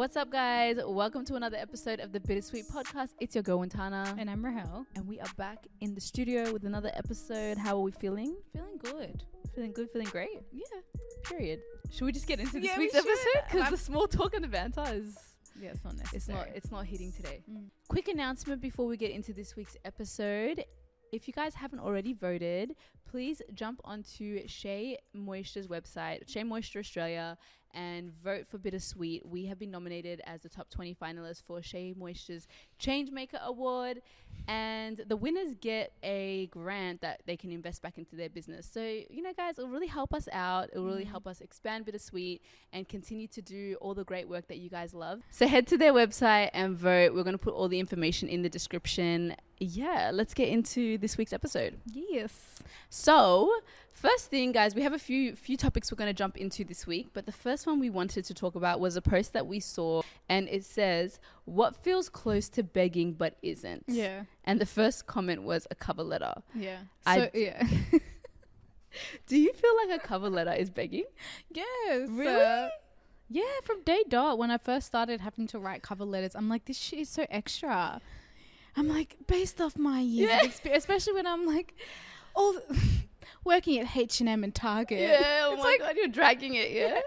What's up, guys? Welcome to another episode of the Bittersweet Podcast. It's your girl, Wintana. And I'm Rahel. And we are back in the studio with another episode. How are we feeling? Feeling good. Feeling good, feeling great? Yeah. Period. Should we just get into this Yeah, week's we should. episode? Because the small talk and the banter is... Yeah, it's not necessary. It's not hitting today. Quick announcement before we get into this week's episode. If you guys haven't already voted, please jump onto SHEA Moisture's website, SHEA Moisture Australia, and vote for Bittersweet. We have been nominated as the top 20 finalists for SHEA Moisture's CHANGEMAKER Award, and the winners get a grant that they can invest back into their business. So, you know, guys, it'll really help us out. It'll really help us expand Bittersweet and continue to do all the great work that you guys love. So head to their website and vote. We're going to put all the information in the description. Yeah, let's get into this week's episode. Yes. So, first thing, guys, we have a few topics we're going to jump into this week, but the first one we wanted to talk about was a post that we saw, and it says, "What feels close to begging but isn't?" Yeah. And the first comment was a cover letter. Yeah. Yeah. Do you feel like a cover letter is begging? Yes. Really? Yeah, from day dot, when I first started having to write cover letters, I'm like, this shit is so extra. I'm like, based off my years of experience, especially when I'm like, working at H&M and Target. Yeah, oh my God, you're dragging it, yeah?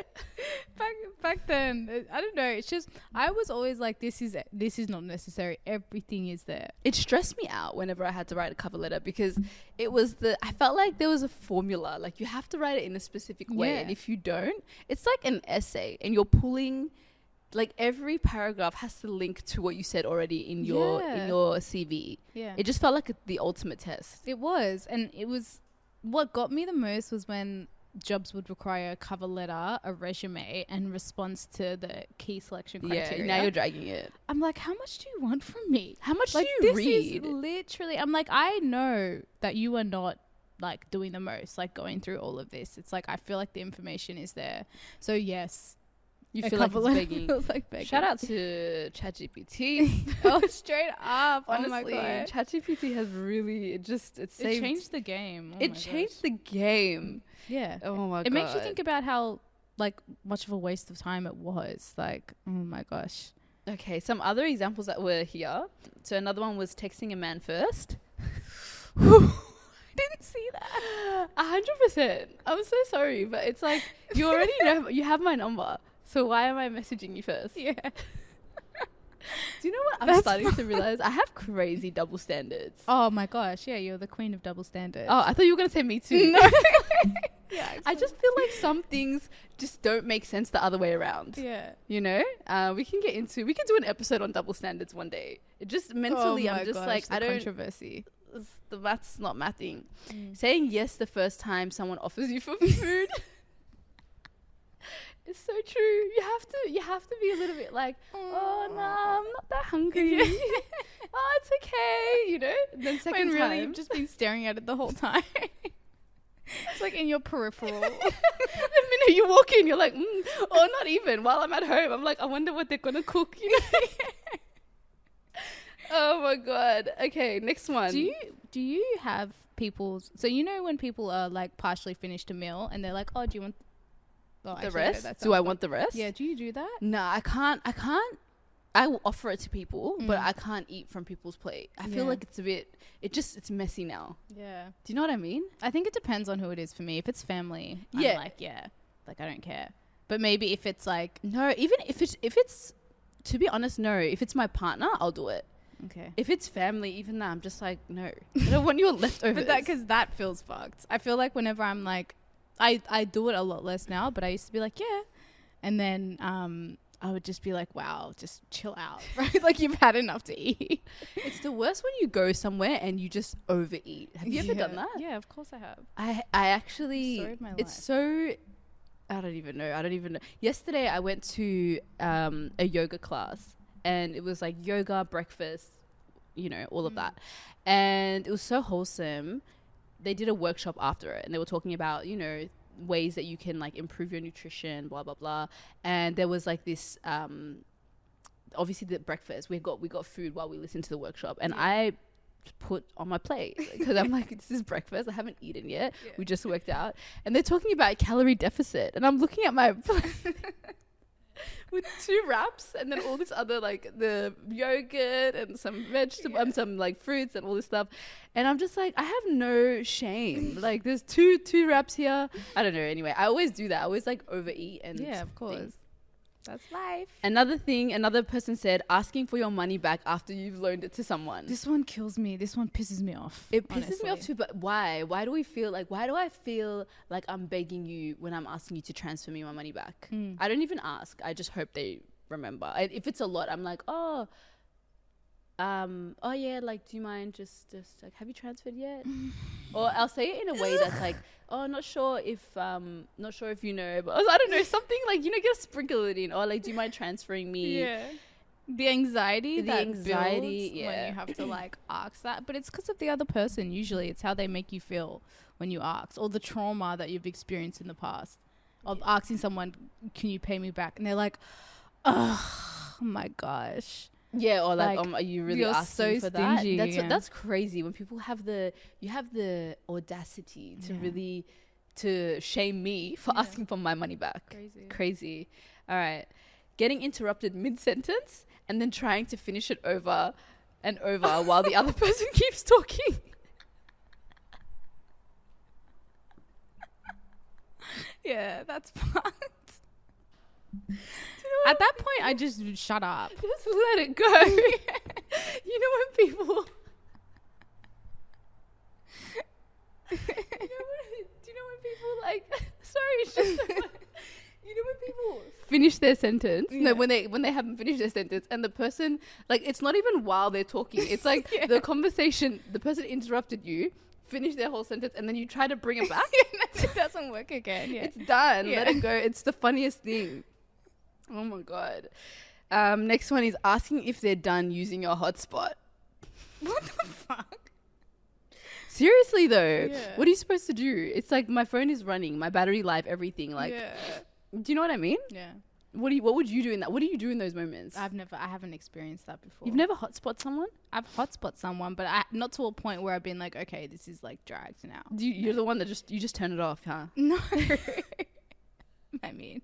Back then, I don't know. It's just, I was always like, this is not necessary. Everything is there. It stressed me out whenever I had to write a cover letter because I felt like there was a formula. Like, you have to write it in a specific way. Yeah. And if you don't, it's like an essay and you're pulling, like, every paragraph has to link to what you said already in your CV. Yeah. It just felt like the ultimate test. It was. And it was, what got me the most was when jobs would require a cover letter, a resume, and response to the key selection criteria. Yeah, now you're dragging it. I'm like, how much do you want from me? How much Like, do you this read? is literally, I'm like, I know that you are not like doing the most, like going through all of this. It's like, I feel like the information is there. So yes. You a feel like cover it's letter begging. feels like begging. Shout out to ChatGPT. Oh, straight up. Honestly, oh my God. ChatGPT has really, it Changed the game. Oh it my changed gosh. the game. Yeah. Oh my God. It makes you think about how like much of a waste of time it was. Like, oh my gosh. Okay, some other examples that were here. So another one was texting a man first. Didn't see that. 100%. I'm so sorry, but it's like, you already know, you have my number. So why am I messaging you first? Yeah. Do you know what I'm starting to realize? I have crazy double standards. Oh my gosh. Yeah, you're the queen of double standards. Oh, I thought you were going to say me too. No. Yeah. I just feel like some things just don't make sense the other way around. Yeah. You know? We can do an episode on double standards one day. It just mentally, I'm just like, I don't, controversy. the math's not mathing. Saying yes the first time someone offers you for food. It's so true. You have to be a little bit like, oh no, I'm not that hungry. Oh, it's okay, you know. And then second When time, really you've just been staring at it the whole time. It's like in your peripheral. the minute you walk in, you're like, or not even. While I'm at home, I'm like, I wonder what they're gonna cook. You know? Oh my God. Okay, next one. Do you have people's? So you know when people are like partially finished a meal and they're like, oh, do you want? Oh, the actually, rest? no, Do I want the rest? Yeah. Do you do that? No, I can't. I will offer it to people, but I can't eat from people's plate. I feel like it's a bit, it's messy now. Yeah. Do you know what I mean? I think it depends on who it is for me. If it's family, Yeah. I'm like, I don't care. But maybe if it's like, No, even if it's, to be honest, no. If it's my partner, I'll do it. okay. If it's family, even that, I'm just like, no. I don't want your leftovers. But because that feels fucked. I feel like whenever I'm like, I do it a lot less now, but I used to be like, yeah. And then I would just be like, wow, just chill out, right? Like you've had enough to eat. It's the worst when you go somewhere and you just overeat. Have you ever done that? Yeah, of course I have. I actually, Story of my it's life. so, I don't even know. Yesterday I went to a yoga class and it was like yoga, breakfast, you know, all of that. And it was so wholesome. They did a workshop after it and they were talking about, you know, ways that you can like improve your nutrition, blah, blah, blah. And there was like this, obviously the breakfast, we got food while we listened to the workshop and I put on my plate because I'm like, this is breakfast. I haven't eaten yet. Yeah. We just worked out and they're talking about calorie deficit and I'm looking at my with 2 wraps and then all this other like the yogurt and some vegetable and some like fruits and all this stuff, and I'm just like, I have no shame. Like there's two wraps here. I don't know. Anyway, I always do that. I always like overeat and of course. things. That's life. Another thing, another person said, asking for your money back after you've loaned it to someone. This one kills me. This one pisses me off. It pisses me off too, but why? Why do I feel like I'm begging you when I'm asking you to transfer me my money back? I don't even ask. I just hope they remember. And if it's a lot, I'm like, oh yeah, like, do you mind just like, have you transferred yet? Or I'll say it in a way that's like, oh, not sure if you know, but I don't know, something like, you know, get a sprinkle it in, or like, do you mind transferring me? Yeah. The anxiety builds when you have to like ask that, but it's because of the other person. Usually it's how they make you feel when you ask, or the trauma that you've experienced in the past of asking someone, can you pay me back? And they're like, oh my gosh. Yeah, or like are you really asking for stingy, that? That's crazy when people have the audacity to really to shame me for asking for my money back. Crazy. All right. Getting interrupted mid-sentence and then trying to finish it over and over while the other person keeps talking. Yeah, that's fucked. At that point, I just shut up. Just let it go. You know when people... do you know when people like... Sorry, it's just... You know when people finish their sentence? Yeah. No, when they haven't finished their sentence, and the person, like, it's not even while they're talking. It's like the conversation, the person interrupted you, finish their whole sentence, and then you try to bring it back. It doesn't work again. Yeah. It's done. Let it go. It's the funniest thing. Oh my God. Next one is asking if they're done using your hotspot. What the fuck? Seriously though, what are you supposed to do? It's like, my phone is running, my battery life, everything. Like, do you know what I mean? Yeah. What would you do in that? What do you do in those moments? I haven't experienced that before. You've never hotspot someone? I've hotspot someone, but not to a point where I've been like, okay, this is like dragged now. You're the one that you just turn it off, huh? No. I mean,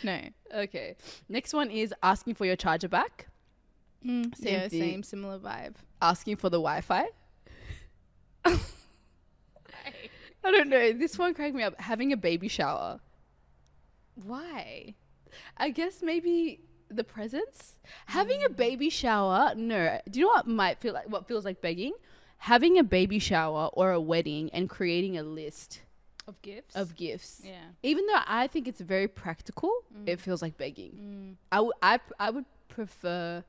no. Okay. Next one is asking for your charger back. Same similar vibe. Asking for the Wi-Fi. I don't know. This one cracked me up. Having a baby shower. Why? I guess maybe the presents. Having a baby shower. No. Do you know what feels like begging? Having a baby shower or a wedding and creating a list of gifts. Yeah. Even though I think it's very practical, it feels like begging. I would prefer.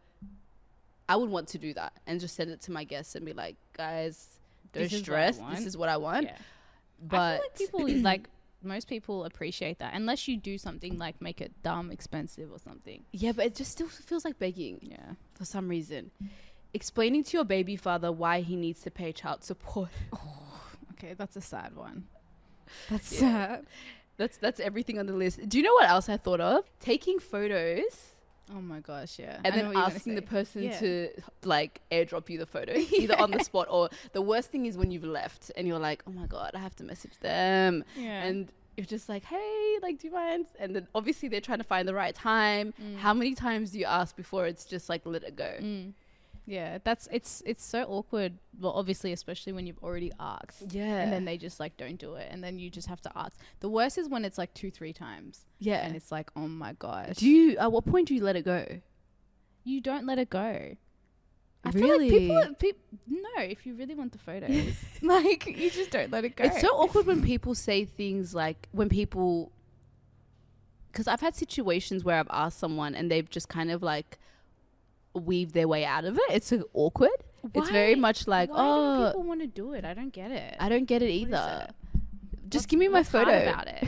I would want to do that and just send it to my guests and be like, guys, don't stress. This is what I want. Yeah. But I feel like people like. Most people appreciate that unless you do something like make it dumb expensive or something. Yeah, but it just still feels like begging. Yeah. For some reason. Explaining to your baby father why he needs to pay child support. Oh, okay, that's a sad one. That's sad. That's everything on the list. Do you know what else I thought of? Taking photos. Oh my gosh, yeah. And then asking the person to like airdrop you the photo either on the spot, or the worst thing is when you've left and you're like, oh my God, I have to message them. Yeah. And you're just like, hey, like, do you mind? And then obviously they're trying to find the right time. How many times do you ask before it's just like, let it go? Yeah, it's so awkward. Well, obviously, especially when you've already asked. Yeah. And then they just like don't do it. And then you just have to ask. The worst is when it's like 2-3 times. Yeah. And it's like, oh my gosh. At what point do you let it go? You don't let it go. I really? feel like people, no, if you really want the photos, like, you just don't let it go. It's so awkward when people say things like, because I've had situations where I've asked someone and they've just kind of like weave their way out of it. It's so awkward. Why? It's very much like, why don't people want to do it? I don't get it. I don't get it either. Just give me my photo. Hard about it?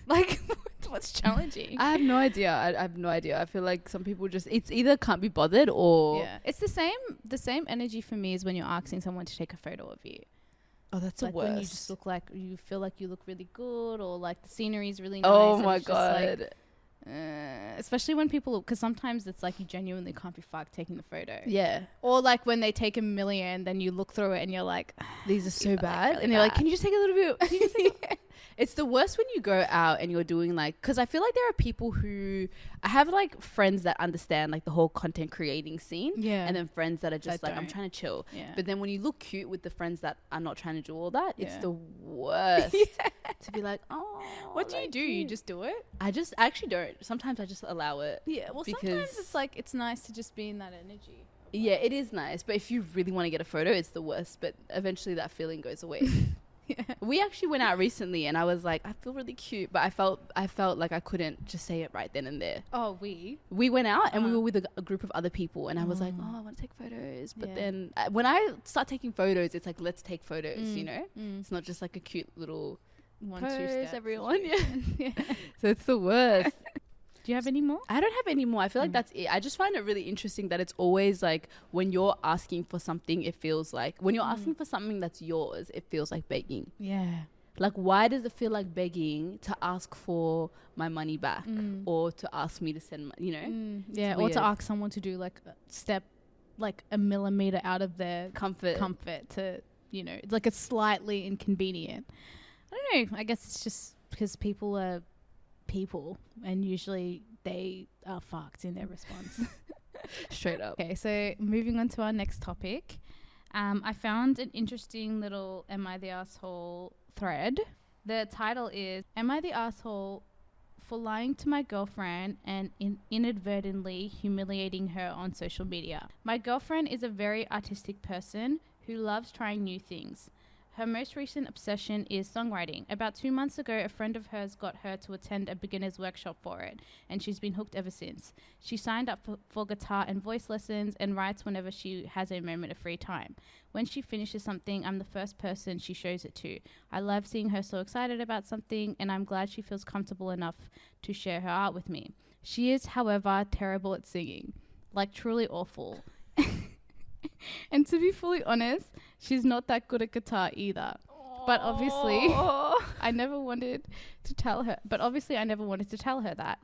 Like, what's challenging? I have no idea. I have no idea. I feel like some people it's either can't be bothered or it's the same energy for me as when you're asking someone to take a photo of you. Oh, that's like the worst. When you just look like, you feel like you look really good, or like the scenery is really nice. Oh my God. Especially when people, because sometimes it's like you genuinely can't be fucked taking the photo. Yeah. Or like when they take 1,000,000, then you look through it and you're like, these are so bad. really and they're like, can you just take a little bit? Can you just take It's the worst when you go out and you're doing like, because I feel like there are people who, I have like friends that understand like the whole content creating scene. Yeah. And then friends that are just That like, I'm don't. trying to chill. Yeah. But then when you look cute with the friends that are not trying to do all that, it's Yeah. the worst to be like, oh. What do you like do? You just do it? I actually don't. Sometimes I just allow it. Yeah. Well, Because- sometimes it's like, it's nice to just be in that energy. Yeah, it is nice. But if you really want to get a photo, it's the worst. But eventually that feeling goes away. Yeah. We actually went out recently and I was like, I feel really cute. But I felt like I couldn't just say it right then and there. Oh, we We went out and we were with a group of other people. And I was like, oh, I want to take photos. But Yeah. then when I start taking photos, it's like, let's take photos, you know? Mm. It's not just like a cute little 1-2 pose, steps. everyone. Yeah. Yeah. So it's the worst. Do you have any more? I don't have any more. I feel like that's it. I just find it really interesting that it's always like when you're asking for something, it feels like when you're asking for something that's yours, it feels like begging. Yeah. Like, why does it feel like begging to ask for my money back or to ask me to send, you know? Yeah. It's Or weird. to ask someone to do like a step, like a millimeter out of their Comfort. to, you know, it's like it's slightly inconvenient. I don't know. I guess it's just because people are people and usually they are fucked in their response. Straight up. Okay, so moving on to our next topic. I found an interesting little Am I the Asshole thread. The title is Am I the Asshole for lying to my girlfriend and inadvertently humiliating her on social media? My girlfriend is a very artistic person who loves trying new things. Her most recent obsession is songwriting. About 2 months ago, a friend of hers got her to attend a beginner's workshop for it, and she's been hooked ever since. She signed up for guitar and voice lessons and writes whenever she has a moment of free time. When she finishes something, I'm the first person she shows it to. I love seeing her so excited about something, and I'm glad she feels comfortable enough to share her art with me. She is, however, terrible at singing. Like, truly awful. And to be fully honest, she's not that good at guitar either. But obviously, I never wanted to tell her. That.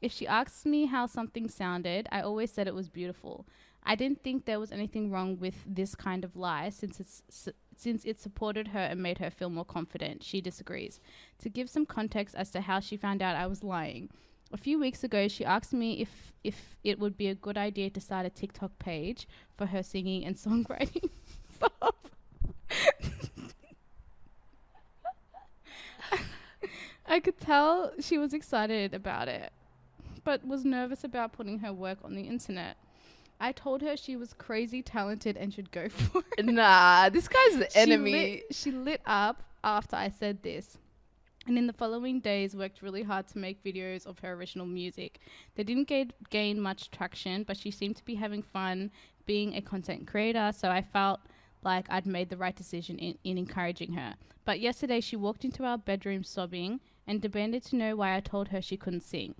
If she asks me how something sounded, I always said it was beautiful. I didn't think there was anything wrong with this kind of lie since it supported her and made her feel more confident. She disagrees. To give some context as to how she found out I was lying. A few weeks ago, she asked me if it would be a good idea to start a TikTok page for her singing and songwriting stuff. I could tell she was excited about it, but was nervous about putting her work on the internet. I told her she was crazy talented and should go for it. Nah, this guy's the enemy. She lit up after I said this. And in the following days worked really hard to make videos of her original music. They didn't gain much traction, but she seemed to be having fun being a content creator, so I felt like I'd made the right decision in encouraging her. But yesterday she walked into our bedroom sobbing and demanded to know why I told her she couldn't sing.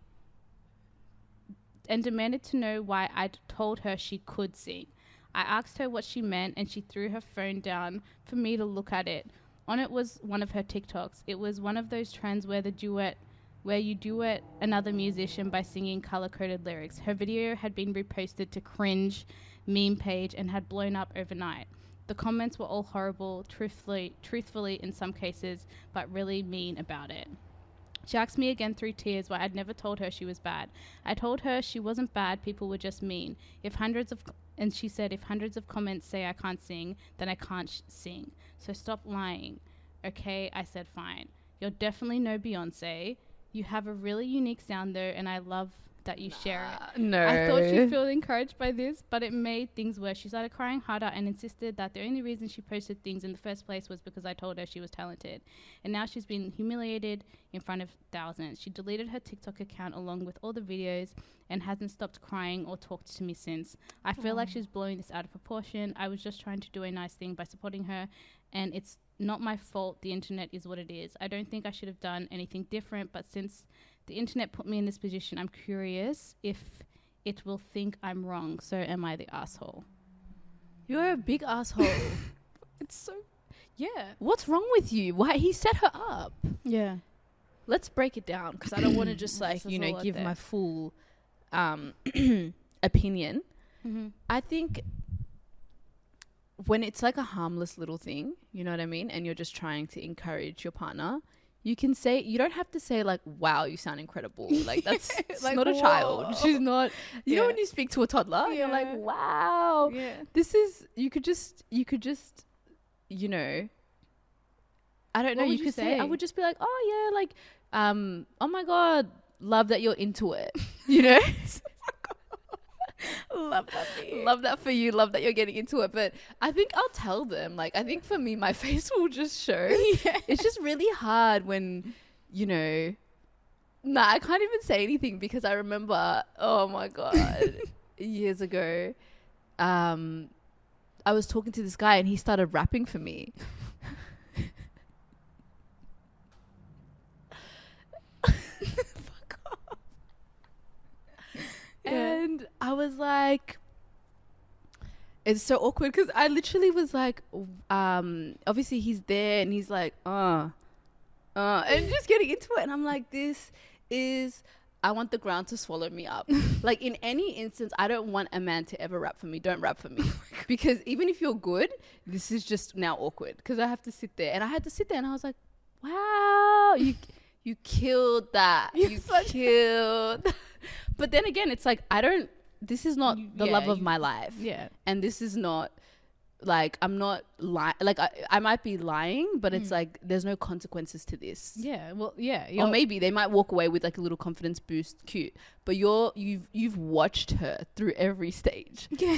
And demanded to know why I'd told her she could sing. I asked her what she meant and she threw her phone down for me to look at it. On it was one of her TikToks. It was one of those trends where you duet another musician by singing color-coded lyrics. Her video had been reposted to Cringe meme page and had blown up overnight. The comments were all horrible, truthfully in some cases, but really mean about it. She asked me again through tears why I'd never told her she was bad. I told her she wasn't bad, people were just mean. And she said, if hundreds of comments say I can't sing, then I can't sing. So stop lying. Okay, I said fine. You're definitely no Beyonce. You have a really unique sound though, and I love that you share it. No. I thought she'd feel encouraged by this, but it made things worse. She started crying harder and insisted that the only reason she posted things in the first place was because I told her she was talented. And now she's been humiliated in front of thousands. She deleted her TikTok account along with all the videos and hasn't stopped crying or talked to me since. I feel like she's blowing this out of proportion. I was just trying to do a nice thing by supporting her, and it's not my fault. The internet is what it is. I don't think I should have done anything different, but since the internet put me in this position, I'm curious if it will think I'm wrong. So am I the asshole? You're a big asshole. It's so... Yeah. What's wrong with you? Why? He set her up. Yeah. Let's break it down because I don't want to just like, There's a lot give there. my full opinion. Mm-hmm. I think when it's like a harmless little thing, you know what I mean? And you're just trying to encourage your partner, You can say, you don't have to say like, wow, you sound incredible. Like that's Like, not a whoa. child. She's not, you know, Yeah. when you speak to a toddler, you're like, Yeah. wow, Yeah. this is, you could just, you know, I don't know. What You would you could say, I say? would just be like, oh yeah, like, oh my God, love that you're into it. You know? Love that for you. Love that for you. Love that you're getting into it. But I think I'll tell them. Like, I think for me, my face will just show. Yeah. It's just really hard when, you know, I can't even say anything because I remember, oh my God, years ago, I was talking to this guy and he started rapping for me. Fuck off. Yeah. And I was like, it's so awkward because I literally was like, obviously he's there and he's like, and just getting into it. And I'm like, I want the ground to swallow me up. Like in any instance, I don't want a man to ever rap for me. Don't rap for me. Because even if you're good, this is just now awkward because I have to sit there. And I had to sit there and I was like, wow, you killed that. You killed. But then again, it's like, this is not the love of my life. Yeah. And this is not like, I'm not lying. Like I might be lying, but it's like, there's no consequences to this. Yeah. Well, yeah. Or maybe they might walk away with like a little confidence boost. Cute. But you've watched her through every stage. Yeah.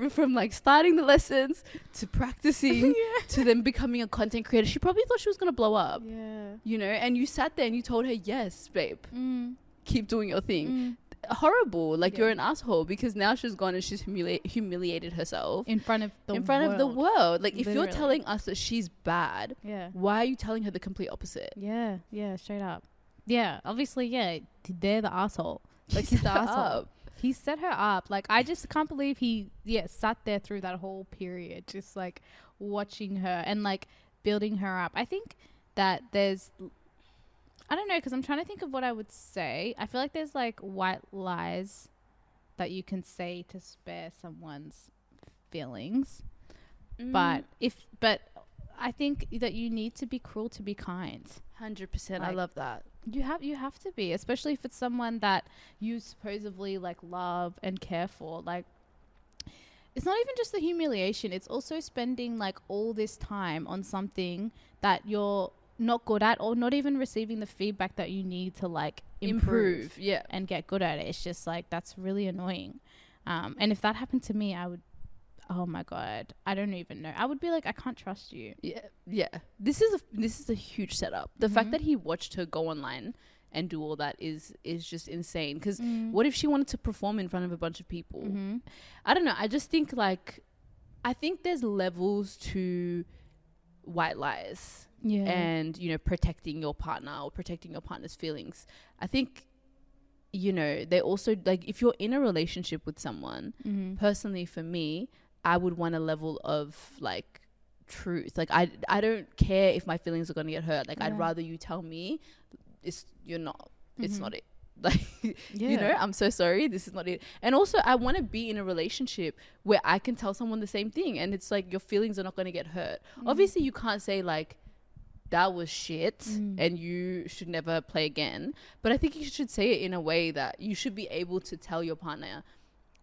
From like starting the lessons to practicing Yeah. to then becoming a content creator. She probably thought she was going to blow up, Yeah. you know, and you sat there and you told her, yes, babe, keep doing your thing. Horrible. Like you're an asshole because now she's gone and she's humiliated herself In front of the world. Like if you're Literally. telling us that she's bad, Yeah. why are you telling her the complete opposite? Yeah. Yeah. Straight up. Yeah. Obviously, yeah. They're the asshole. Like he's the Set her asshole. up. He set her up. Like I just can't believe he sat there through that whole period, just like watching her and like building her up. I think that I don't know, because I'm trying to think of what I would say. I feel like there's like white lies that you can say to spare someone's feelings. But I think that you need to be cruel to be kind. 100%. I Like- love that. You have to be, especially if it's someone that you supposedly like love and care for. Like it's not even just the humiliation, it's also spending like all this time on something that you're not good at or not even receiving the feedback that you need to like improve Yeah. and get good at it. It's just like that's really annoying. And if that happened to me, I would, oh my God, I don't even know. I would be like, I can't trust you. Yeah. This is a huge setup. The fact that he watched her go online and do all that is just insane. Because what if she wanted to perform in front of a bunch of people? I don't know. I just think I think there's levels to white lies. Yeah. And, you know, protecting your partner or protecting your partner's feelings. I think, you know, they also, like, if you're in a relationship with someone, personally for me, I would want a level of, like, truth. Like, I don't care if my feelings are going to get hurt. Like, I'd rather you tell me it's not it. Like, you know, I'm so sorry, this is not it. And also, I want to be in a relationship where I can tell someone the same thing. And it's like, your feelings are not going to get hurt. Obviously, you can't say, like, that was shit and you should never play again. But I think you should say it in a way that you should be able to tell your partner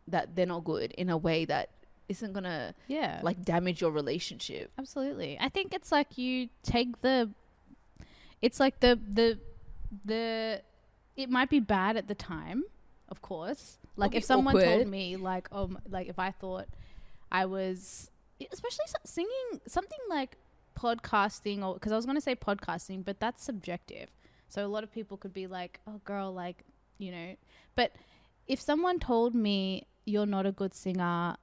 that they're not good in a way that isn't gonna like damage your relationship. Absolutely. I think it's like you take it's like it might be bad at the time, of course. Like if someone told me like, like if I thought I was, especially singing something like podcasting, or because I was going to say podcasting, but that's subjective. So a lot of people could be like, oh girl, like, you know, but if someone told me you're not a good singer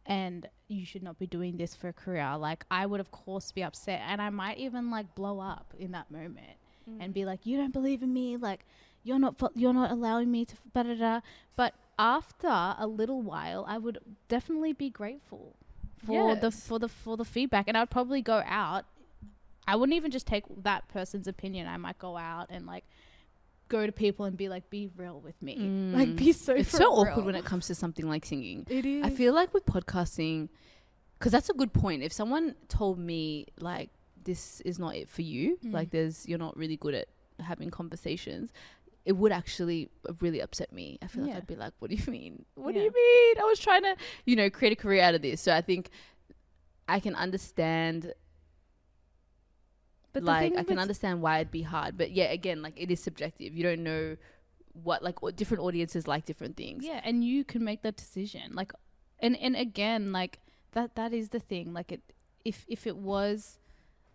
and you should not be doing this for a career, like I would of course be upset, and I might even like blow up in that moment and be like, you don't believe in me, like you're not allowing me to but after a little while I would definitely be grateful for the feedback, and I'd probably go out. I wouldn't even just take that person's opinion. I might go out and like go to people and be like, be real with me. Like be so It's so awkward when it comes to something like singing. It is. I feel like with podcasting, because that's a good point. If someone told me like, this is not it for you. Mm. Like you're not really good at having conversations. It would actually really upset me. I feel like Yeah. I'd be like, what do you mean? What do Yeah. you mean? I was trying to, create a career out of this. So I think I can understand, But like, I can understand why it'd be hard. But yeah, again, like, it is subjective. You don't know what, like, different audiences like different things. Yeah, and you can make that decision. Like, and again, like, that is the thing. Like, if it was,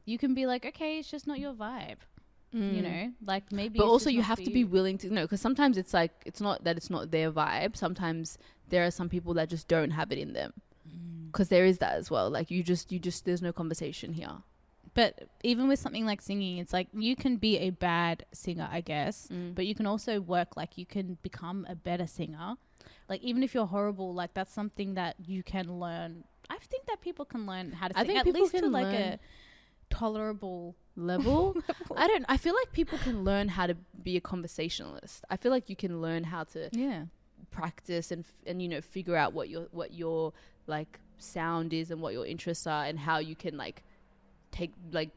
you can be like, okay, it's just not your vibe. You know, like, maybe. But it's also just you not have for to be willing to know, because sometimes it's like, it's not that it's not their vibe. Sometimes there are some people that just don't have it in them, because there is that as well. Like, you just there's no conversation here. But even with something like singing, it's like you can be a bad singer, I guess, but you can also work, like, you can become a better singer. Like, even if you're horrible, like, that's something that you can learn. I think that people can learn how to sing, think at people least can to like learn a tolerable level. I feel like people can learn how to be a conversationalist. I feel like you can learn how to practice and figure out what your like sound is and what your interests are, and how you can like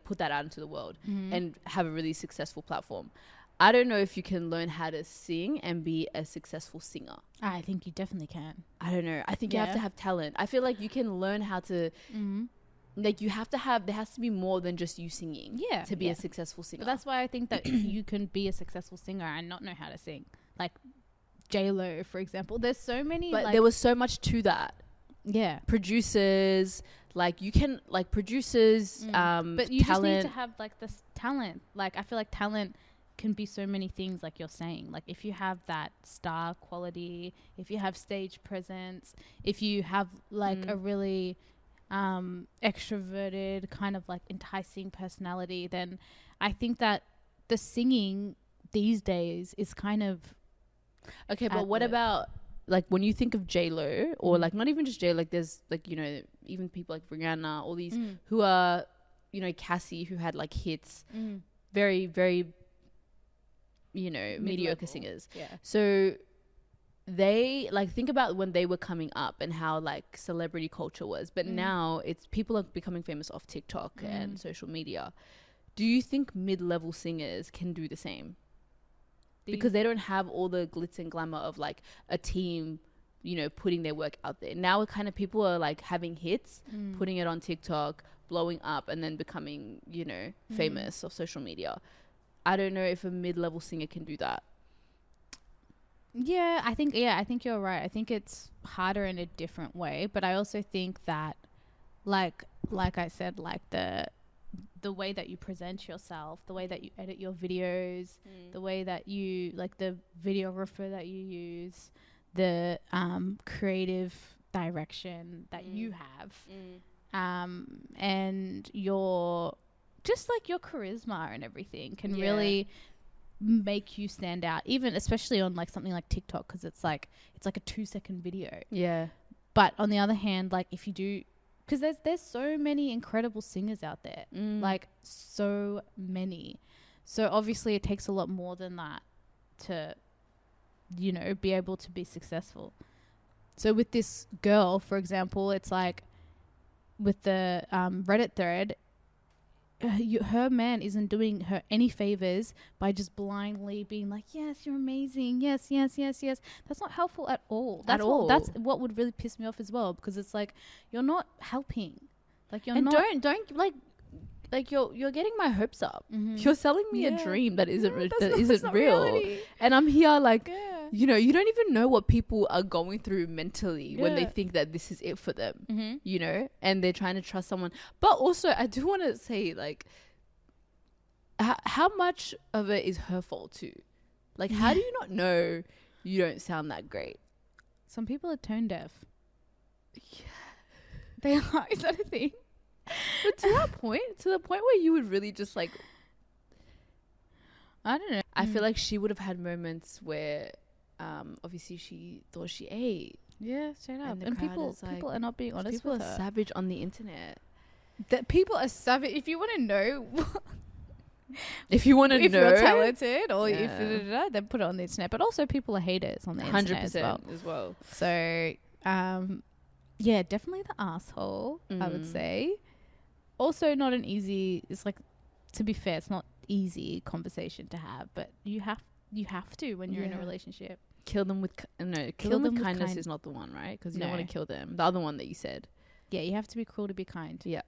put that out into the world and have a really successful platform. I don't know if you can learn how to sing and be a successful singer. I think you definitely can. I don't know. I think you have to have talent. I feel like you can learn how to like, you have to there has to be more than just you singing to be a successful singer. But that's why I think that you can be a successful singer and not know how to sing. Like J-Lo, for example. There's so many. But there was so much to that. Yeah. Producers, like, you can, like, producers, but you talent. just need to have, like, this talent. Like, I feel like talent can be so many things, like you're saying. Like, if you have that star quality, if you have stage presence, if you have, like, a really extroverted kind of, like, enticing personality, then I think that the singing these days is kind of... Okay, but what about... like, when you think of J-Lo, or like, not even just J-Lo, like, there's like, even people like Rihanna, all these who are, Cassie, who had like hits, very, very, mediocre singers. Yeah. So they, like, think about when they were coming up and how, like, celebrity culture was. But now it's, people are becoming famous off TikTok and social media. Do you think mid-level singers can do the same? Because they don't have all the glitz and glamour of, like, a team, putting their work out there. Now it kind of, people are, like, having hits, putting it on TikTok, blowing up, and then becoming, famous off social media. I don't know if a mid-level singer can do that. I think you're right. I think it's harder in a different way. But I also think that, like I said, like, the way that you present yourself, the way that you edit your videos, the way that you, like, the videographer that you use, the creative direction that you have, and your, just like your charisma and everything can really make you stand out, even especially on, like, something like TikTok, because it's like a 2-second video. Yeah. But on the other hand, like, if you do, because there's so many incredible singers out there, like, so many. So obviously it takes a lot more than that to, be able to be successful. So with this girl, for example, it's like, with the Reddit thread, her man isn't doing her any favors by just blindly being like, yes, you're amazing, yes. That's not helpful at all. That's what would really piss me off as well, because it's like, you're not helping. Like, you're not. Don't like you're getting my hopes up. You're selling me a dream that isn't isn't real. Reality. And I'm here like, you don't even know what people are going through mentally when they think that this is it for them, and they're trying to trust someone. But also, I do want to say, like, how much of it is her fault too? Like, how do you not know you don't sound that great? Some people are tone deaf. Yeah. They are. Is that a thing? But to the point where you would really just, like, I don't know. I feel like she would have had moments where, obviously she thought she ate. Yeah, straight up. And people are not being honest with her. People are savage on the internet. That people are savage. If you want to know, if you're talented or if then put it on the internet. But also, people are haters on the internet 100% as well. So, yeah, definitely the asshole, I would say. also not an easy. It's like, to be fair, it's not easy conversation to have, but you have to when you're in a relationship. Kill them with kill them with kindness is not the one, right? Because you don't want to kill them. The other one that you said. Yeah, you have to be cruel to be kind. Yeah.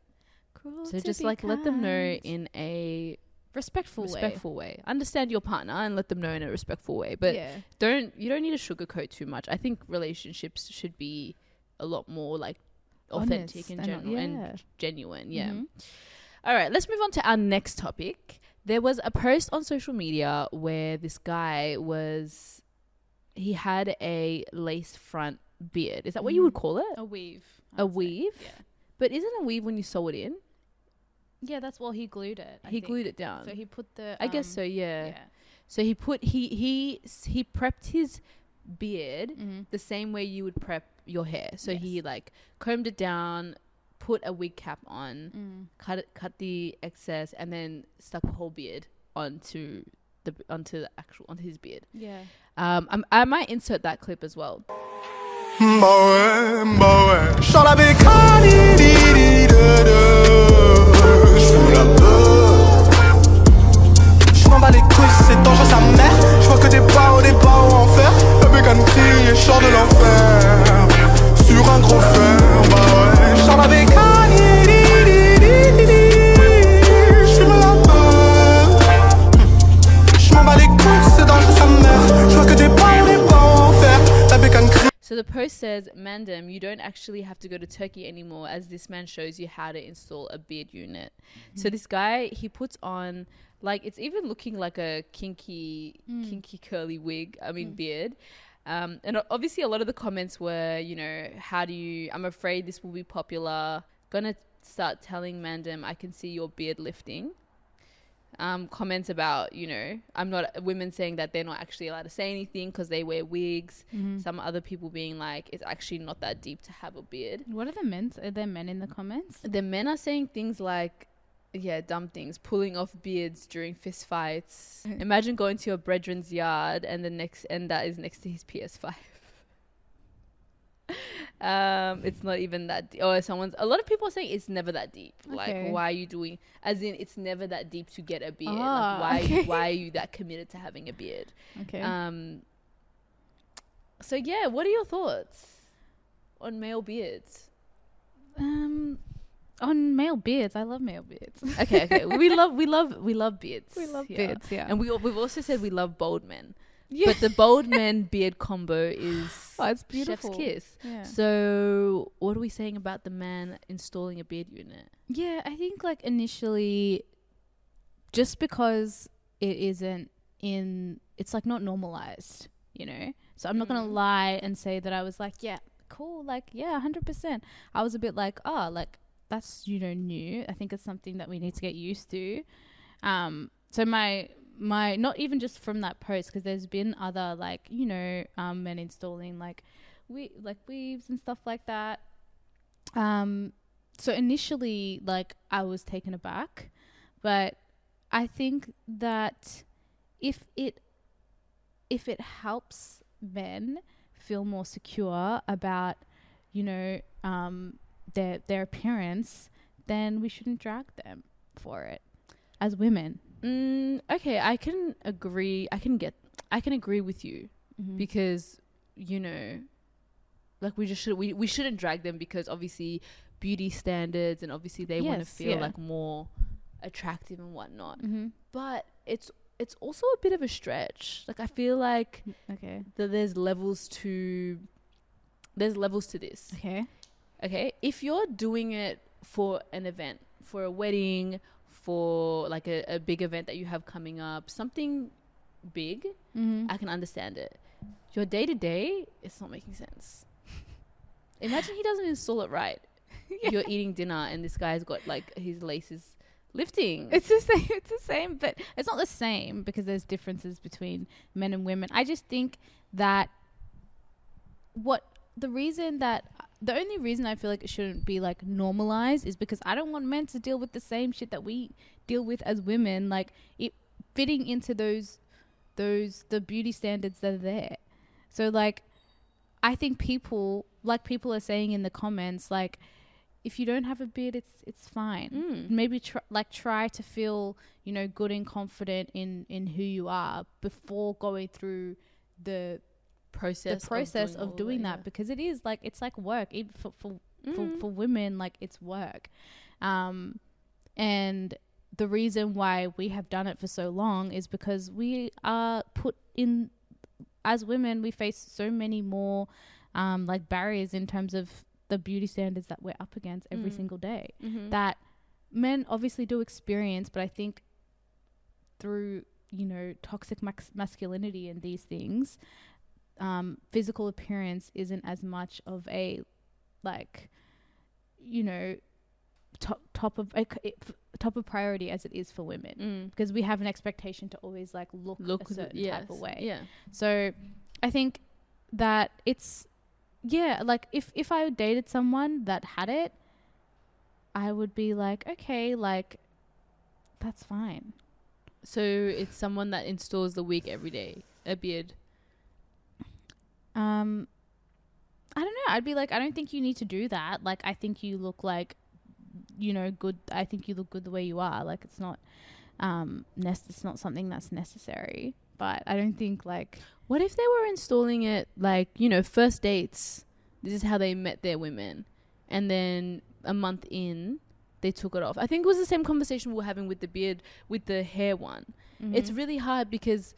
Cruel so to just be like kind. let them know in a respectful way. Understand your partner and let them know in a respectful way. But you don't need to sugarcoat too much. I think relationships should be a lot more like authentic and genuine. Yeah. Mm-hmm. All right, let's move on to our next topic. There was a post on social media where this guy he had a lace front beard. Is that what you would call it? A weave. A weave? Yeah. But isn't a weave when you sew it in? Yeah, that's what he glued it. He glued it down. So he put the... I guess so, yeah. So he prepped his beard the same way you would prep your hair. So he like combed it down, put a wig cap on, cut the excess, and then stuck the whole beard onto his beard. Yeah. I might insert that clip as well. Je m'en bats les couilles, c'est dangereux sa mère. Je vois que des bas en fer. La bécane crie et sort de l'enfer. Sur un gros fer, bah ouais. Je sors la bécane, j'fume la peur. Je m'en bats les couilles, c'est dangereux sa mère. Je vois que des bas en fer. La bécane crie. So the post says, Mandem, you don't actually have to go to Turkey anymore, as this man shows you how to install a beard unit. So this guy, he puts on, like, it's even looking like a kinky curly wig, beard. And obviously a lot of the comments were, you know, I'm afraid this will be popular. Gonna start telling Mandem, I can see your beard lifting. Comments about, you know, women saying that they're not actually allowed to say anything because they wear wigs. Some other people being like, it's actually not that deep to have a beard. What are the men? Are there men in the comments? The men are saying things like, dumb things, pulling off beards during fist fights. Imagine going to your brethren's yard and that is next to his PS5. It's not even that deep. A lot of people are saying it's never that deep. Okay. Like, why are you doing, as in it's never that deep to get a beard. Why are you that committed to having a beard? Okay. So yeah, what are your thoughts on male beards? On male beards, I love male beards. Okay. we love beards. We love beards, yeah. And we've also said we love bold men. Yeah. But the bold men beard combo is it's beautiful. chef's kiss. Yeah. So what are we saying about the man installing a beard unit? Yeah, I think like initially, just because it's like not normalized, you know? So I'm not going to lie and say that I was like, yeah, cool. Like, yeah, 100%. I was a bit like, that's, you know, new. I think it's something that we need to get used to. So my not even just from that post, because there's been other like, you know, men installing like weaves and stuff like that. So initially, like, I was taken aback, but I think that if it helps men feel more secure about, you know, their appearance, then we shouldn't drag them for it as women. Okay, I can agree. I can agree with you because, you know, like we shouldn't drag them because obviously beauty standards and obviously they want to feel like more attractive and whatnot. But it's also a bit of a stretch. Like I feel like that there's levels to this. Okay. If you're doing it for an event, for a wedding, for like a big event that you have coming up, something big, I can understand it. Your day to day, it's not making sense. Imagine he doesn't install it right. You're eating dinner and this guy's got like his laces lifting. It's the same, but it's not the same because there's differences between men and women. I just think that the only reason I feel like it shouldn't be like normalized is because I don't want men to deal with the same shit that we deal with as women, like it fitting into the beauty standards that are there. So like I think people are saying in the comments, like, if you don't have a beard, it's fine. Maybe try to feel, you know, good and confident in who you are before going through the process of doing that, because it is like, it's like work, even for women, like it's work. And the reason why we have done it for so long is because we are put in, as women, we face so many more like barriers in terms of the beauty standards that we're up against every single day, that men obviously do experience. But I think through, you know, toxic masculinity and these things, physical appearance isn't as much of a, like, you know, top of priority as it is for women, because we have an expectation to always like look a certain type of way. So I think that it's, like if I dated someone that had it, I would be like, okay, like that's fine. So it's someone that installs the wig every day, a beard. I don't know. I'd be like, I don't think you need to do that. Like, I think you look like, you know, good. I think you look good the way you are. Like, it's not, it's not something that's necessary. But I don't think, like, what if they were installing it, like, you know, first dates, this is how they met their women, and then a month in, they took it off. I think it was the same conversation we were having with the beard, with the hair one. It's really hard because,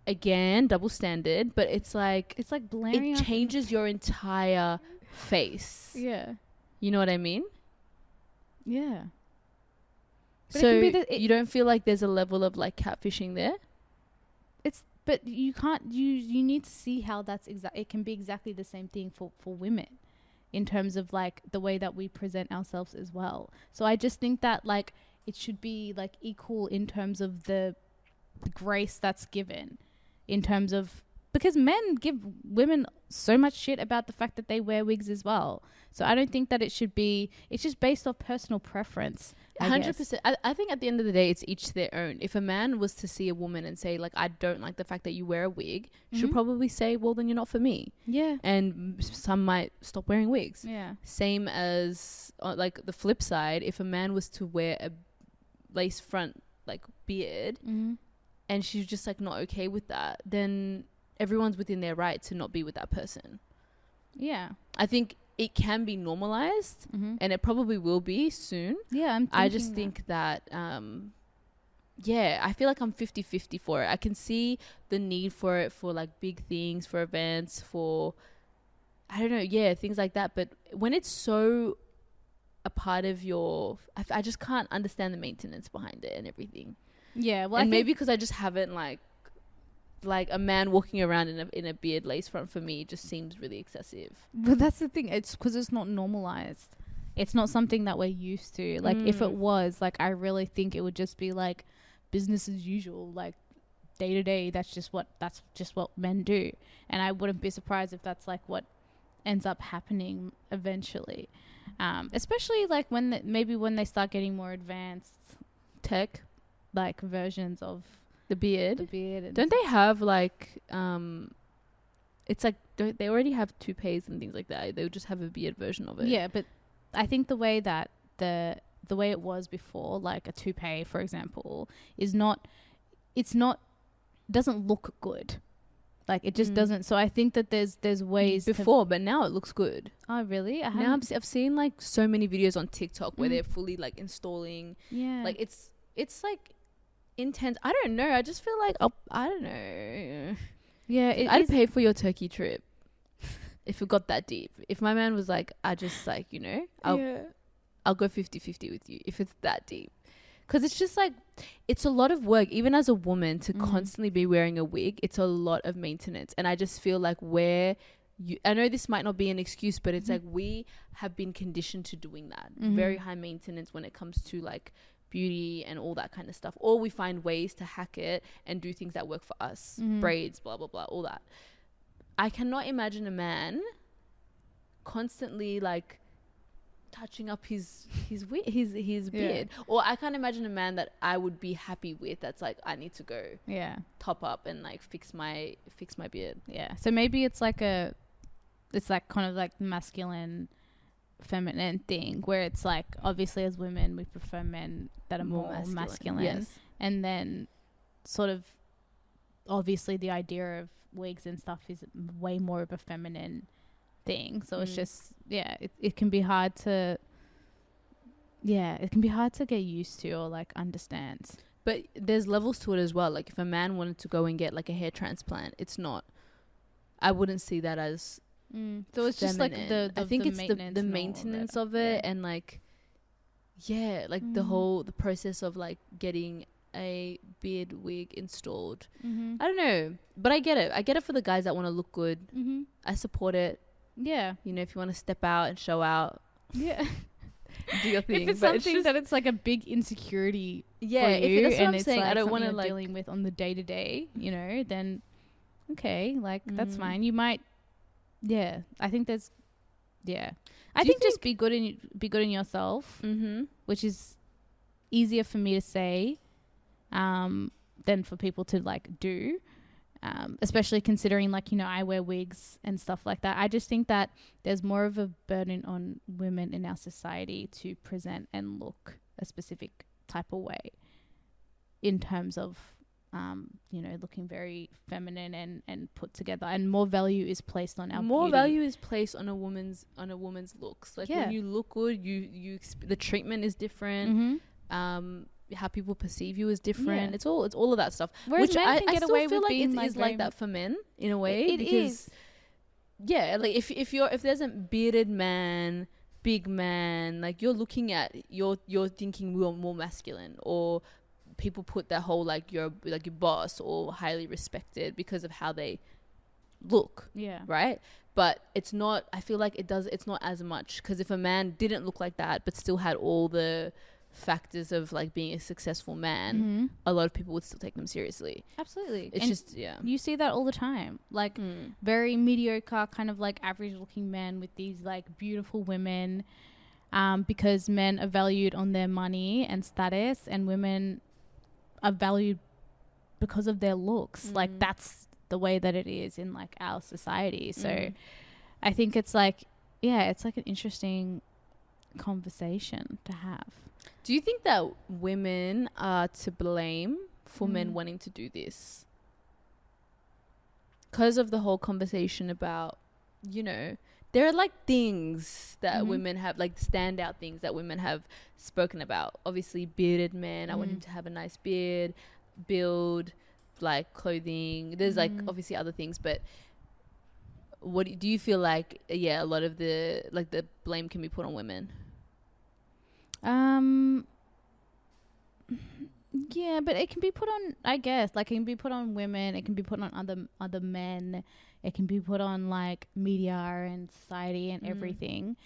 again, double standard, but it's like blaring. It changes your entire face. Yeah. You know what I mean? Yeah. But so you don't feel like there's a level of like catfishing there? But you can't, you need to see how that's it can be exactly the same thing for women in terms of like the way that we present ourselves as well. So I just think that like it should be like equal in terms of the grace that's given, in terms of, because men give women so much shit about the fact that they wear wigs as well. So I don't think that it should be, it's just based off personal preference. 100%. I think at the end of the day, it's each their own. If a man was to see a woman and say, like, I don't like the fact that you wear a wig, she'll probably say, well, then you're not for me. Yeah. And some might stop wearing wigs. Yeah. Same as, like, the flip side, if a man was to wear a lace front, like, beard, and she's just, like, not okay with that, then everyone's within their right to not be with that person. Yeah. I think it can be normalized, and it probably will be soon. Yeah, I just think that, I feel like I'm 50-50 for it. I can see the need for it for like big things, for events, for, I don't know, things like that. But when it's so a part of your, I just can't understand the maintenance behind it and everything. Yeah, well, and maybe because I just haven't like a man walking around in a beard lace front, for me just seems really excessive. But that's the thing, it's because it's not normalized. It's not something that we're used to. Like if it was, like, I really think it would just be like business as usual, like day to day. That's just what men do, and I wouldn't be surprised if that's like what ends up happening eventually, especially like when they start getting more advanced tech, like versions of the beard. And don't they have like it's like, don't they already have toupees and things like that? They would just have a beard version of it. Yeah, but I think the way that the way it was before, like a toupee, for example, doesn't look good. Like it just doesn't. So I think that there's ways before, but now it looks good. Oh really? I've seen like so many videos on TikTok where they're fully like installing. Yeah. Like it's like intense. I don't know. I just feel like I don't know. Yeah, I'd pay for your Turkey trip if it got that deep. If my man was like, I just like, you know, I'll go 50-50 with you if it's that deep. Because it's just like, it's a lot of work, even as a woman, to constantly be wearing a wig. It's a lot of maintenance. And I just feel like I know this might not be an excuse, but it's like we have been conditioned to doing that. Very high maintenance when it comes to like beauty and all that kind of stuff. Or we find ways to hack it and do things that work for us. Braids, blah, blah, blah, all that. I cannot imagine a man constantly like touching up his beard. Or I can't imagine a man that I would be happy with that's like, I need to go top up and like fix my beard. Yeah. So maybe it's like kind of like masculine feminine thing where it's like, obviously as women we prefer men that are more masculine. Yes. And then sort of obviously the idea of wigs and stuff is way more of a feminine thing. So it's just, it can be hard to, it can be hard to get used to or like understand. But there's levels to it as well. Like if a man wanted to go and get like a hair transplant, it's not, I wouldn't see that as so it's just like the I think the it's the maintenance of it, and like the process of like getting a beard wig installed. I don't know, but I get it for the guys that want to look good. I support it. You know, if you want to step out and show out, do your thing. If it's something that it's like a big insecurity for you, and it's saying, like I don't want to like dealing with on the day to day, you know, then okay, like that's fine. You might I think there's I think just be good in yourself, which is easier for me to say than for people to like do, especially considering like, you know, I wear wigs and stuff like that. I just think that there's more of a burden on women in our society to present and look a specific type of way in terms of you know, looking very feminine and put together, and more value is placed on our beauty. Value is placed on a woman's looks. Like when you look good, the treatment is different. How people perceive you is different. It's all of that stuff. Whereas which men can get away with like being it like is like that for men in a way. It because is. Like if there's a bearded man, big man, like you're thinking we're more masculine, or people put that whole like you're like your boss or highly respected because of how they look. Right. But it's not, I feel like it's not as much, because if a man didn't look like that but still had all the factors of like being a successful man, a lot of people would still take them seriously. Absolutely. It's and just you see that all the time, like very mediocre kind of like average looking men with these like beautiful women, because men are valued on their money and status, and women are valued because of their looks. Like that's the way that it is in like our society. So I think it's like it's like an interesting conversation to have. Do you think that women are to blame for men wanting to do this? Because of the whole conversation about, you know, there are like things that women have, like standout things that women have spoken about. Obviously, bearded men. I want him to have a nice beard, build, like clothing. There's like obviously other things, but what do you feel like? A lot of the blame can be put on women. Yeah, but it can be put on, I guess, like it can be put on women, it can be put on other men, it can be put on like media and society and everything.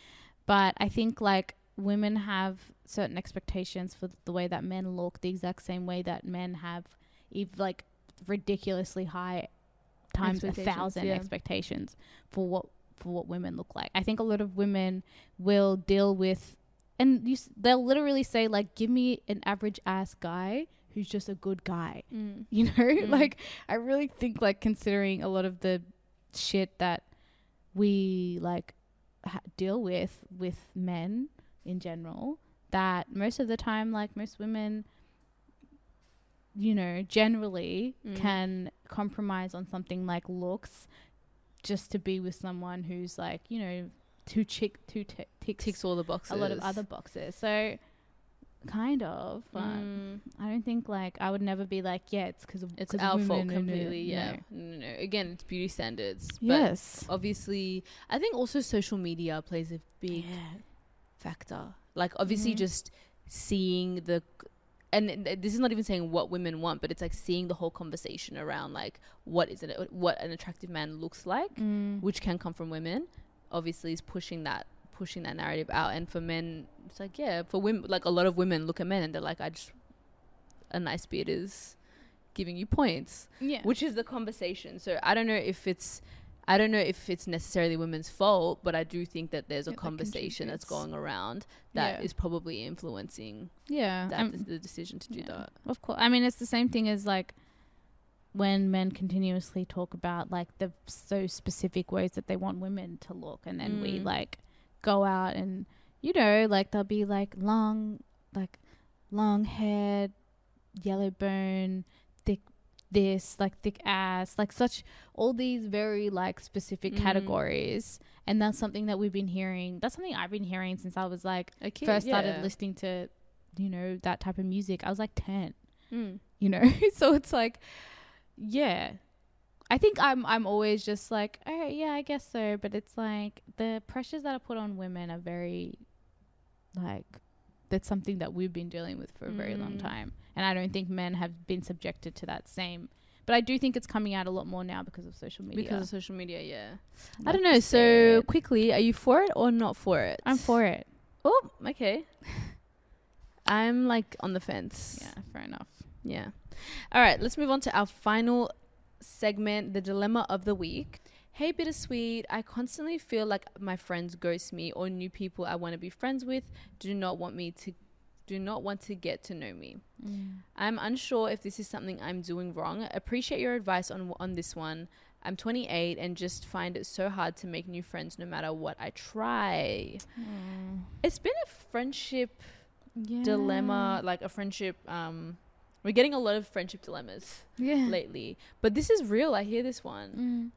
But I think like women have certain expectations for the way that men look, the exact same way that men have like ridiculously high times 1,000 expectations for what women look like. I think a lot of women will deal with, and they'll literally say like, give me an average ass guy who's just a good guy. You know, like I really think like, considering a lot of the shit that we like deal with men in general, that most of the time, like most women, you know, generally can compromise on something like looks just to be with someone who's like, you know, ticks all the boxes, a lot of other boxes. So kind of, but I don't think like, I would never be like, it's because it's our fault completely. No. Again, it's beauty standards. Yes. But obviously, I think also social media plays a big factor. Like obviously just seeing and this is not even saying what women want, but it's like seeing the whole conversation around like what an attractive man looks like, which can come from women. Obviously is pushing that narrative out. And for men, it's like, for women, like a lot of women look at men and they're like, a nice beard is giving you points, which is the conversation. So I don't know if it's necessarily women's fault, but I do think that there's a conversation that's going around that is probably influencing the decision to do that. Of course. I mean, it's the same thing as like when men continuously talk about like the so specific ways that they want women to look, and then we like go out and, you know, like they'll be like long haired, yellow bone, thick ass, like such, all these very like specific categories. And that's something that we've been hearing. That's something I've been hearing since I was like first started listening to, you know, that type of music. I was like 10, you know. So it's like, yeah, I think I'm always just like, oh yeah, I guess so. But it's like the pressures that are put on women are very, like, that's something that we've been dealing with for a very long time. And I don't think men have been subjected to that same. But I do think it's coming out a lot more now because of social media. Yeah. I don't know. So quickly, are you for it or not for it? I'm for it. Oh, okay. I'm like on the fence. Yeah, fair enough. Yeah. All right, let's move on to our final segment, the dilemma of the week. Hey, Bittersweet, I constantly feel like my friends ghost me, or new people I want to be friends with do not want to get to know me. I'm unsure if this is something I'm doing wrong. Appreciate your advice on this one. I'm 28 and just find it so hard to make new friends no matter what I try. It's been a friendship dilemma, like a friendship. We're getting a lot of friendship dilemmas lately, but this is real. I hear this one.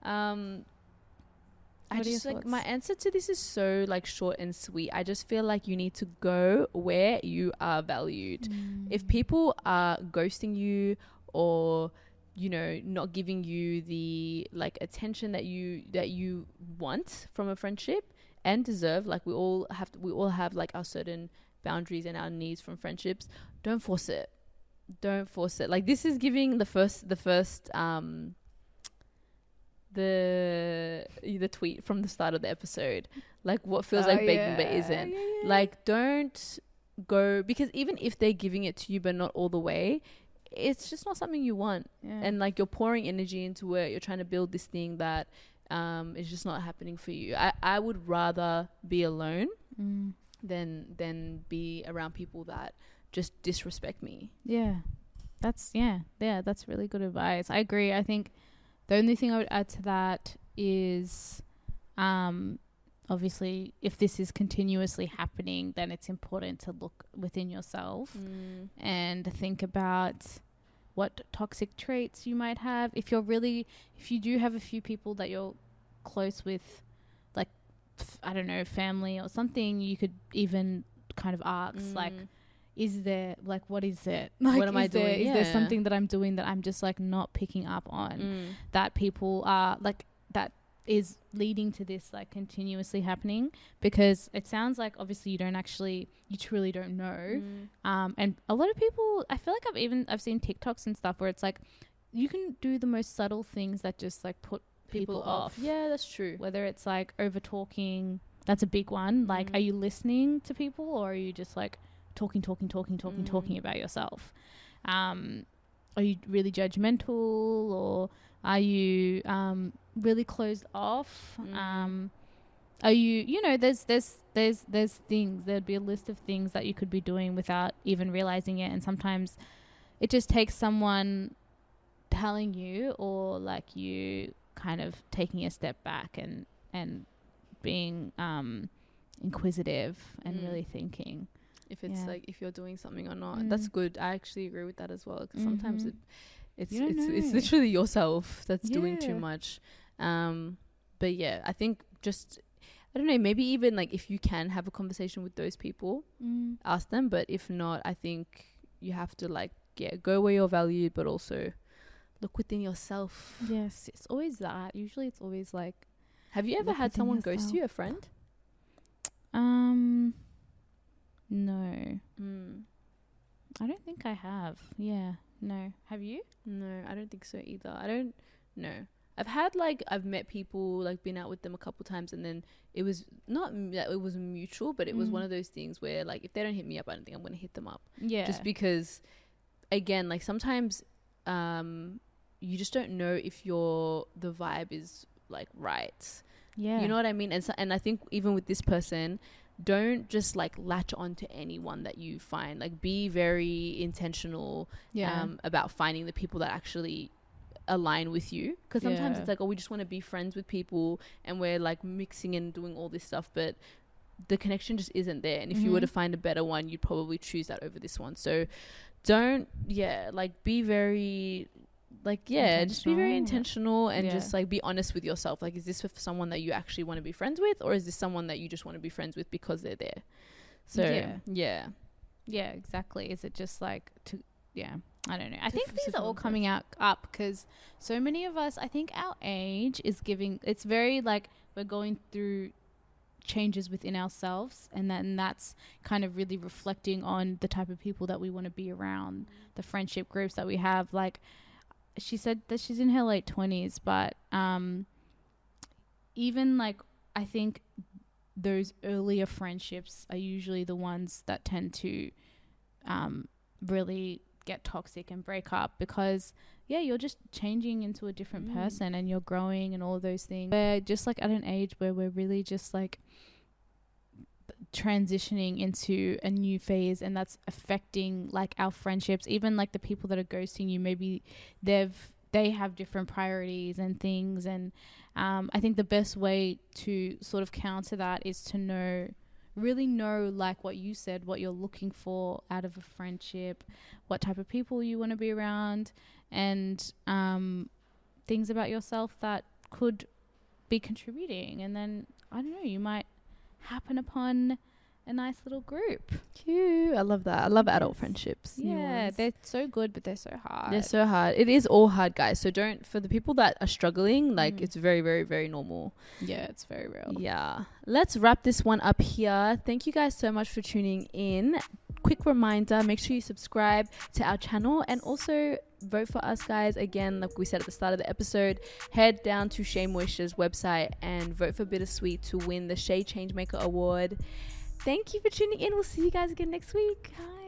I just like, my answer to this is so like short and sweet. I just feel like you need to go where you are valued. If people are ghosting you, or, you know, not giving you the like attention that you want from a friendship and deserve, like we all have like our certain boundaries and our needs from friendships. Don't force it. Like, this is giving the tweet from the start of the episode, like what feels like begging but isn't. Like, don't go, because even if they're giving it to you but not all the way, it's just not something you want. And like, you're pouring energy into it, you're trying to build this thing that is just not happening for you. I would rather be alone than be around people that just disrespect me. That's really good advice. I agree. I think the only thing I would add to that is, obviously, if this is continuously happening, then it's important to look within yourself and think about what toxic traits you might have. If you do have a few people that you're close with, like, I don't know, family or something, you could even kind of ask, like, is there, like, what is it? Like, what am I doing? Is there something that I'm doing that I'm just like not picking up on that people are like, that is leading to this like continuously happening? Because it sounds like obviously you truly don't know. And a lot of people, I feel like I've seen TikToks and stuff where it's like you can do the most subtle things that just like put people off. Yeah, that's true. Whether it's like over talking, that's a big one. Like, are you listening to people, or are you just like talking about yourself? Are you really judgmental, or are you really closed off? Are you know, there's things, there'd be a list of things that you could be doing without even realizing it, and sometimes it just takes someone telling you, or like you kind of taking a step back and being inquisitive and really thinking if it's like, if you're doing something or not. That's good. I actually agree with that as well, because sometimes it's literally yourself that's doing too much. But yeah, I think just, I don't know, maybe even like if you can have a conversation with those people, ask them. But if not, I think you have to like, go where you're valued, but also look within yourself. Yes, it's always that. Usually it's always like, have you ever had someone ghost you, a friend? No. I don't think I have. Yeah, no. Have you? No, I don't think so either. I don't know. I've met people, like been out with them a couple times, and then it was not that it was mutual, but it was one of those things where like, if they don't hit me up, I don't think I'm going to hit them up. Yeah. Just because, again, like sometimes you just don't know if the vibe is like right. Yeah. You know what I mean? And I think even with this person, don't just like latch on to anyone that you find. Like, be very intentional about finding the people that actually align with you, because sometimes it's like, oh, we just want to be friends with people and we're like mixing and doing all this stuff, but the connection just isn't there. And if you were to find a better one, you'd probably choose that over this one. So don't, be very, just be very intentional and just be honest with yourself. Like, is this for someone that you actually want to be friends with, or is this someone that you just want to be friends with because they're there? So yeah, exactly. Is it just I don't know. I think these are all coming up because so many of us, I think our age is it's very we're going through changes within ourselves, and that's kind of really reflecting on the type of people that we want to be around, the friendship groups that we have. Like, she said that she's in her late 20s, but even I think those earlier friendships are usually the ones that tend to really get toxic and break up, because you're just changing into a different person and you're growing and all of those things. We're just at an age where we're really just transitioning into a new phase, and that's affecting our friendships. Even the people that are ghosting you, maybe they have different priorities and things, and I think the best way to sort of counter that is to really know what you said, what you're looking for out of a friendship, what type of people you want to be around, and things about yourself that could be contributing. And then, I don't know, you might happen upon a nice little group. Cute. I love that. I love adult friendships. Yeah, they're so good, but they're so hard. They're so hard. It is all hard, guys. So for the people that are struggling, it's very, very, very normal. Yeah, it's very real. Yeah. Let's wrap this one up here. Thank you guys so much for tuning in. Quick reminder, make sure you subscribe to our channel and also vote for us, guys. Again, like we said at the start of the episode, head down to SHEA Moisture's website and vote for Bittersweet to win the SHEA Changemaker Award. Thank you for tuning in. We'll see you guys again next week. Bye.